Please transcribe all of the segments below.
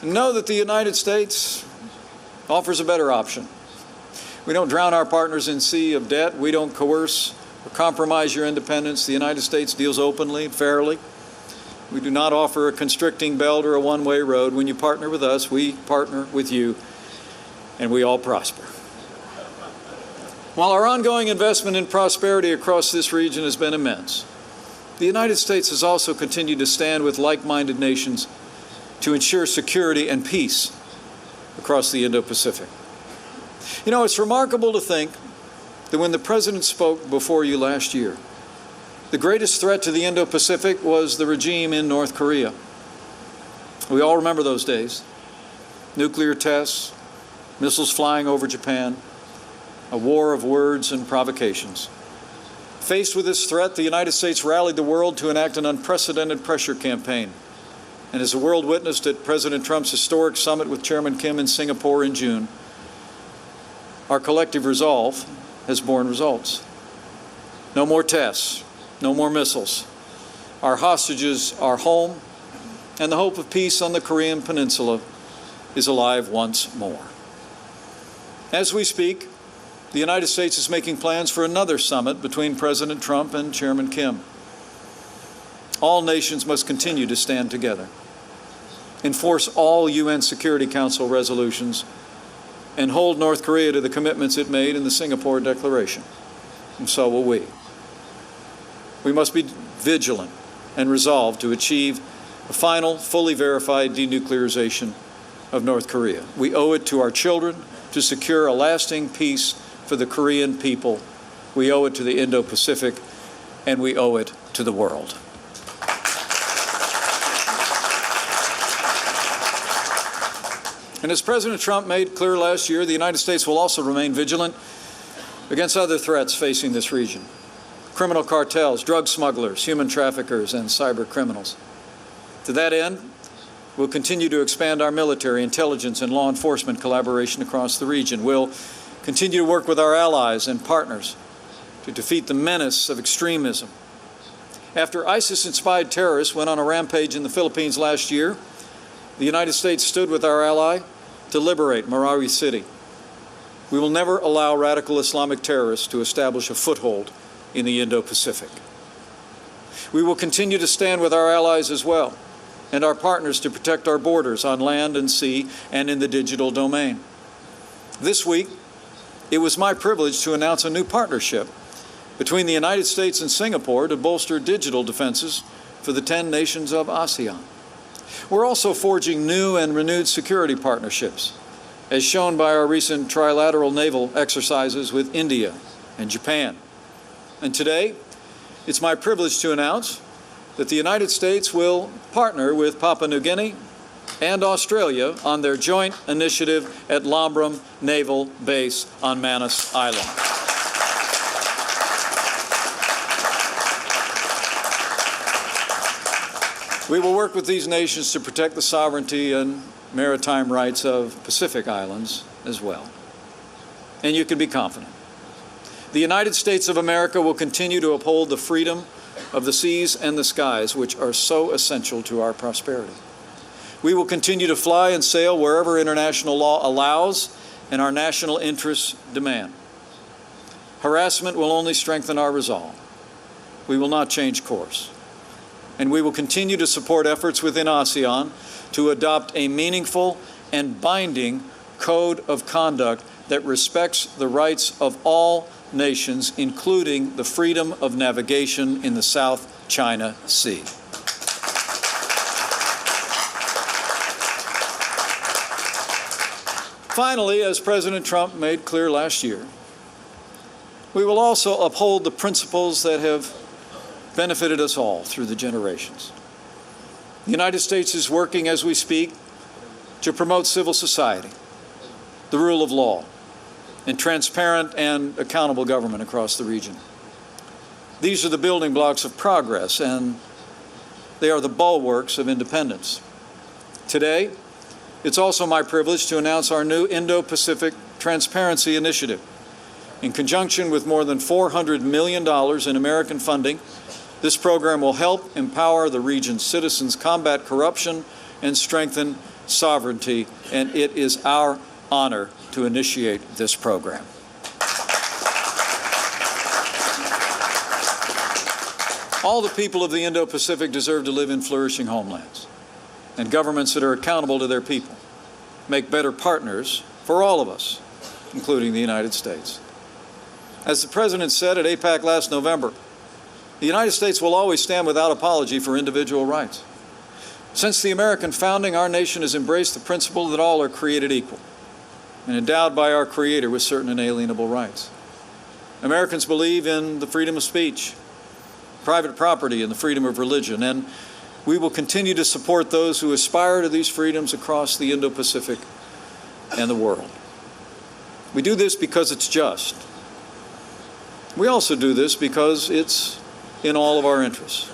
Know that the United States offers a better option. We don't drown our partners in a sea of debt. We don't coerce or compromise your independence. The United States deals openly and fairly. We do not offer a constricting belt or a one-way road. When you partner with us, we partner with you, and we all prosper. While our ongoing investment in prosperity across this region has been immense, the United States has also continued to stand with like-minded nations to ensure security and peace across the Indo-Pacific. You know, it's remarkable to think that when the President spoke before you last year, the greatest threat to the Indo-Pacific was the regime in North Korea. We all remember those days. Nuclear tests, missiles flying over Japan, a war of words and provocations. Faced with this threat, the United States rallied the world to enact an unprecedented pressure campaign. And as the world witnessed at President Trump's historic summit with Chairman Kim in Singapore in June, our collective resolve has borne results. No more tests, no more missiles. Our hostages are home, and the hope of peace on the Korean Peninsula is alive once more. As we speak, the United States is making plans for another summit between President Trump and Chairman Kim. All nations must continue to stand together, enforce all UN Security Council resolutions, and hold North Korea to the commitments it made in the Singapore Declaration. And so will we. We must be vigilant and resolved to achieve a final, fully verified denuclearization of North Korea. We owe it to our children to secure a lasting peace for the Korean people. We owe it to the Indo-Pacific, and we owe it to the world. And as President Trump made clear last year, the United States will also remain vigilant against other threats facing this region: criminal cartels, drug smugglers, human traffickers, and cyber criminals. To that end, we'll continue to expand our military, intelligence, and law enforcement collaboration across the region. We'll continue to work with our allies and partners to defeat the menace of extremism. After ISIS-inspired terrorists went on a rampage in the Philippines last year, the United States stood with our ally to liberate Marawi City. We will never allow radical Islamic terrorists to establish a foothold in the Indo-Pacific. We will continue to stand with our allies as well, and our partners to protect our borders on land and sea and in the digital domain. This week, it was my privilege to announce a new partnership between the United States and Singapore to bolster digital defenses for the 10 nations of ASEAN. We're also forging new and renewed security partnerships, as shown by our recent trilateral naval exercises with India and Japan. And today, it's my privilege to announce that the United States will partner with Papua New Guinea and Australia on their joint initiative at Lombram Naval Base on Manus Island. We will work with these nations to protect the sovereignty and maritime rights of Pacific islands as well. And you can be confident. The United States of America will continue to uphold the freedom of the seas and the skies, which are so essential to our prosperity. We will continue to fly and sail wherever international law allows and our national interests demand. Harassment will only strengthen our resolve. We will not change course. And we will continue to support efforts within ASEAN to adopt a meaningful and binding code of conduct that respects the rights of all nations, including the freedom of navigation in the South China Sea. Finally, as President Trump made clear last year, we will also uphold the principles that have benefited us all through the generations. The United States is working as we speak to promote civil society, the rule of law, and transparent and accountable government across the region. These are the building blocks of progress, and they are the bulwarks of independence. Today, it's also my privilege to announce our new Indo-Pacific Transparency Initiative. In conjunction with more than $400 million in American funding, this program will help empower the region's citizens, combat corruption, and strengthen sovereignty, and it is our honor to initiate this program. All the people of the Indo-Pacific deserve to live in flourishing homelands and governments that are accountable to their people, make better partners for all of us, including the United States. As the President said at APEC last November, the United States will always stand without apology for individual rights. Since the American founding, our nation has embraced the principle that all are created equal and endowed by our Creator with certain inalienable rights. Americans believe in the freedom of speech, private property, and the freedom of religion, and we will continue to support those who aspire to these freedoms across the Indo-Pacific and the world. We do this because it's just. We also do this because it's in all of our interests.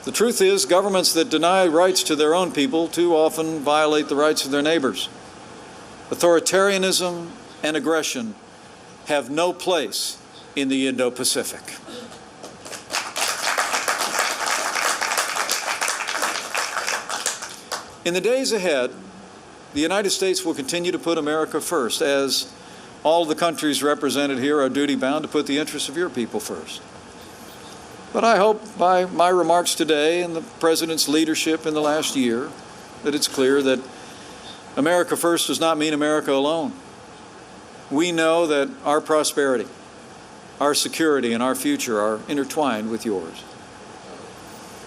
The truth is, governments that deny rights to their own people too often violate the rights of their neighbors. Authoritarianism and aggression have no place in the Indo-Pacific. In the days ahead, the United States will continue to put America first, as all the countries represented here are duty-bound to put the interests of your people first. But I hope by my remarks today and the President's leadership in the last year that it's clear that America first does not mean America alone. We know that our prosperity, our security, and our future are intertwined with yours.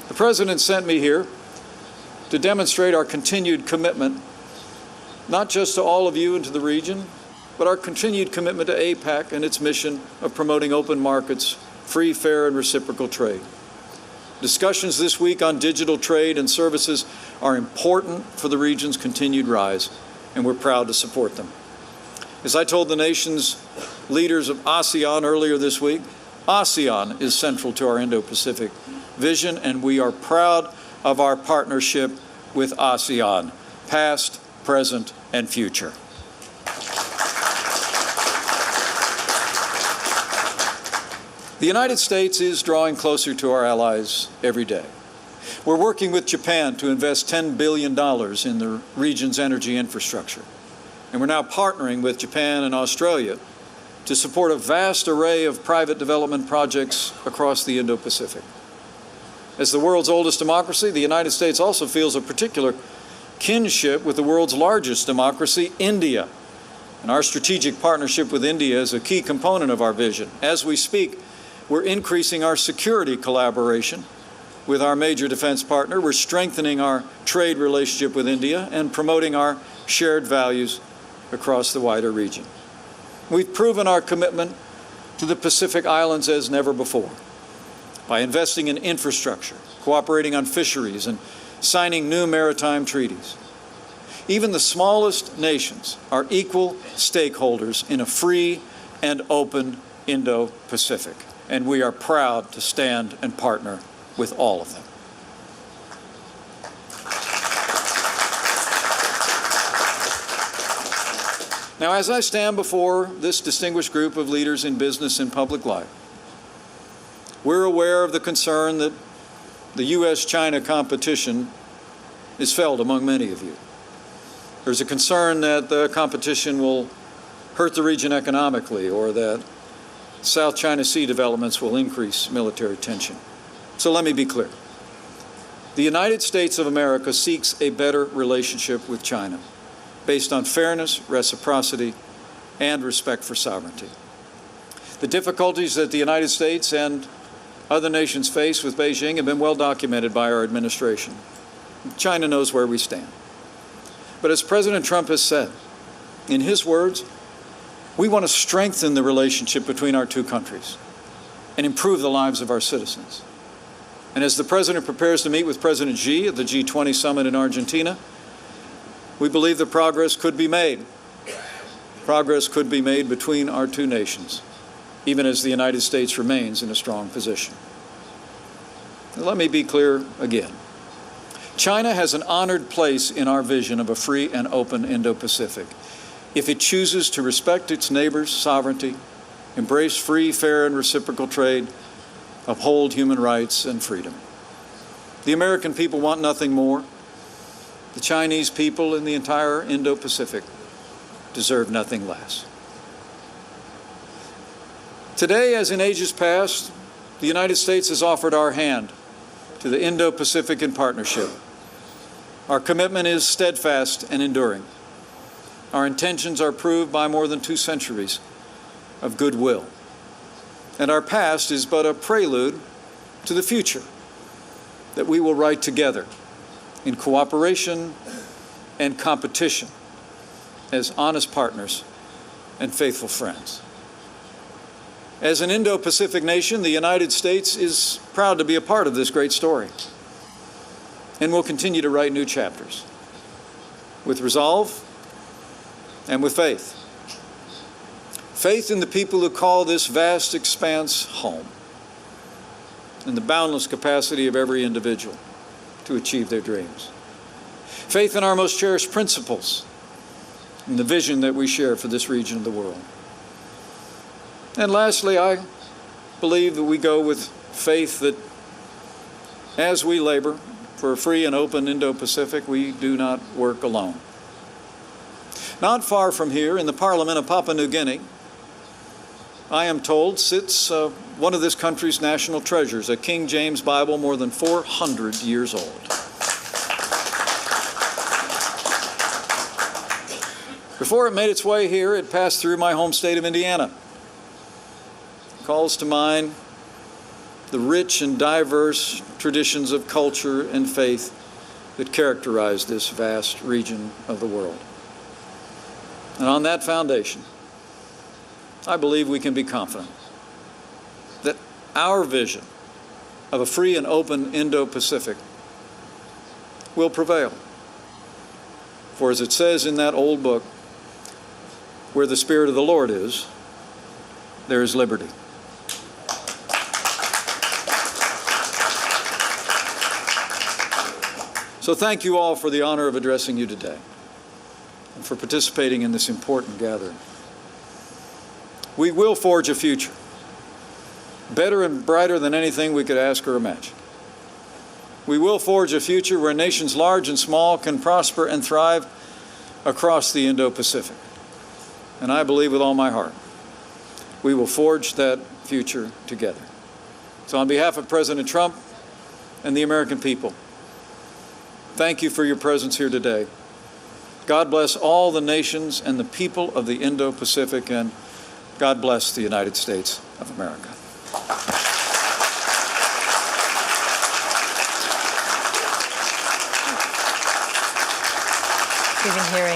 The President sent me here to demonstrate our continued commitment, not just to all of you and to the region, but our continued commitment to APEC and its mission of promoting open markets, free, fair, and reciprocal trade. Discussions this week on digital trade and services are important for the region's continued rise, and we're proud to support them. As I told the nation's leaders of ASEAN earlier this week, ASEAN is central to our Indo-Pacific vision, and we are proud of our partnership with ASEAN, past, present, and future. The United States is drawing closer to our allies every day. We're working with Japan to invest $10 billion in the region's energy infrastructure. And we're now partnering with Japan and Australia to support a vast array of private development projects across the Indo-Pacific. As the world's oldest democracy, the United States also feels a particular kinship with the world's largest democracy, India. And our strategic partnership with India is a key component of our vision. As we speak, we're increasing our security collaboration with our major defense partner. We're strengthening our trade relationship with India and promoting our shared values across the wider region. We've proven our commitment to the Pacific Islands as never before by investing in infrastructure, cooperating on fisheries, and signing new maritime treaties. Even the smallest nations are equal stakeholders in a free and open Indo-Pacific, and we are proud to stand and partner with all of them. Now, as I stand before this distinguished group of leaders in business and public life, we're aware of the concern that the U.S.-China competition is felt among many of you. There's a concern that the competition will hurt the region economically, or that South China Sea developments will increase military tension. So let me be clear. The United States of America seeks a better relationship with China based on fairness, reciprocity, and respect for sovereignty. The difficulties that the United States and other nations face with Beijing have been well documented by our administration. China knows where we stand. But as President Trump has said, in his words, we want to strengthen the relationship between our two countries and improve the lives of our citizens. And as the President prepares to meet with President Xi at the G20 summit in Argentina, we believe that progress could be made. Progress could be made between our two nations, even as the United States remains in a strong position. Now, let me be clear again. China has an honored place in our vision of a free and open Indo-Pacific if it chooses to respect its neighbors' sovereignty, embrace free, fair, and reciprocal trade, uphold human rights and freedom. The American people want nothing more The Chinese people and the entire Indo-Pacific deserve nothing less. Today, as in ages past, the United States has offered our hand to the Indo-Pacific in partnership. Our commitment is steadfast and enduring. Our intentions are proved by more than 2 centuries of goodwill. And our past is but a prelude to the future that we will write together in cooperation and competition as honest partners and faithful friends. As an Indo-Pacific nation, the United States is proud to be a part of this great story and will continue to write new chapters with resolve and with faith. Faith in the people who call this vast expanse home and the boundless capacity of every individual to achieve their dreams. Faith in our most cherished principles and the vision that we share for this region of the world. And lastly, I believe that we go with faith that as we labor for a free and open Indo-Pacific, we do not work alone. Not far from here, in the Parliament of Papua New Guinea, I am told, sits one of this country's national treasures, a King James Bible more than 400 years old. Before it made its way here, it passed through my home state of Indiana. It calls to mind the rich and diverse traditions of culture and faith that characterize this vast region of the world. And on that foundation, I believe we can be confident that our vision of a free and open Indo-Pacific will prevail. For as it says in that old book, where the Spirit of the Lord is, there is liberty. So thank you all for the honor of addressing you today and for participating in this important gathering. We will forge a future better and brighter than anything we could ask or imagine. We will forge a future where nations large and small can prosper and thrive across the Indo-Pacific. And I believe with all my heart, we will forge that future together. So on behalf of President Trump and the American people, thank you for your presence here today. God bless all the nations and the people of the Indo-Pacific, and God bless the United States of America. We've been hearing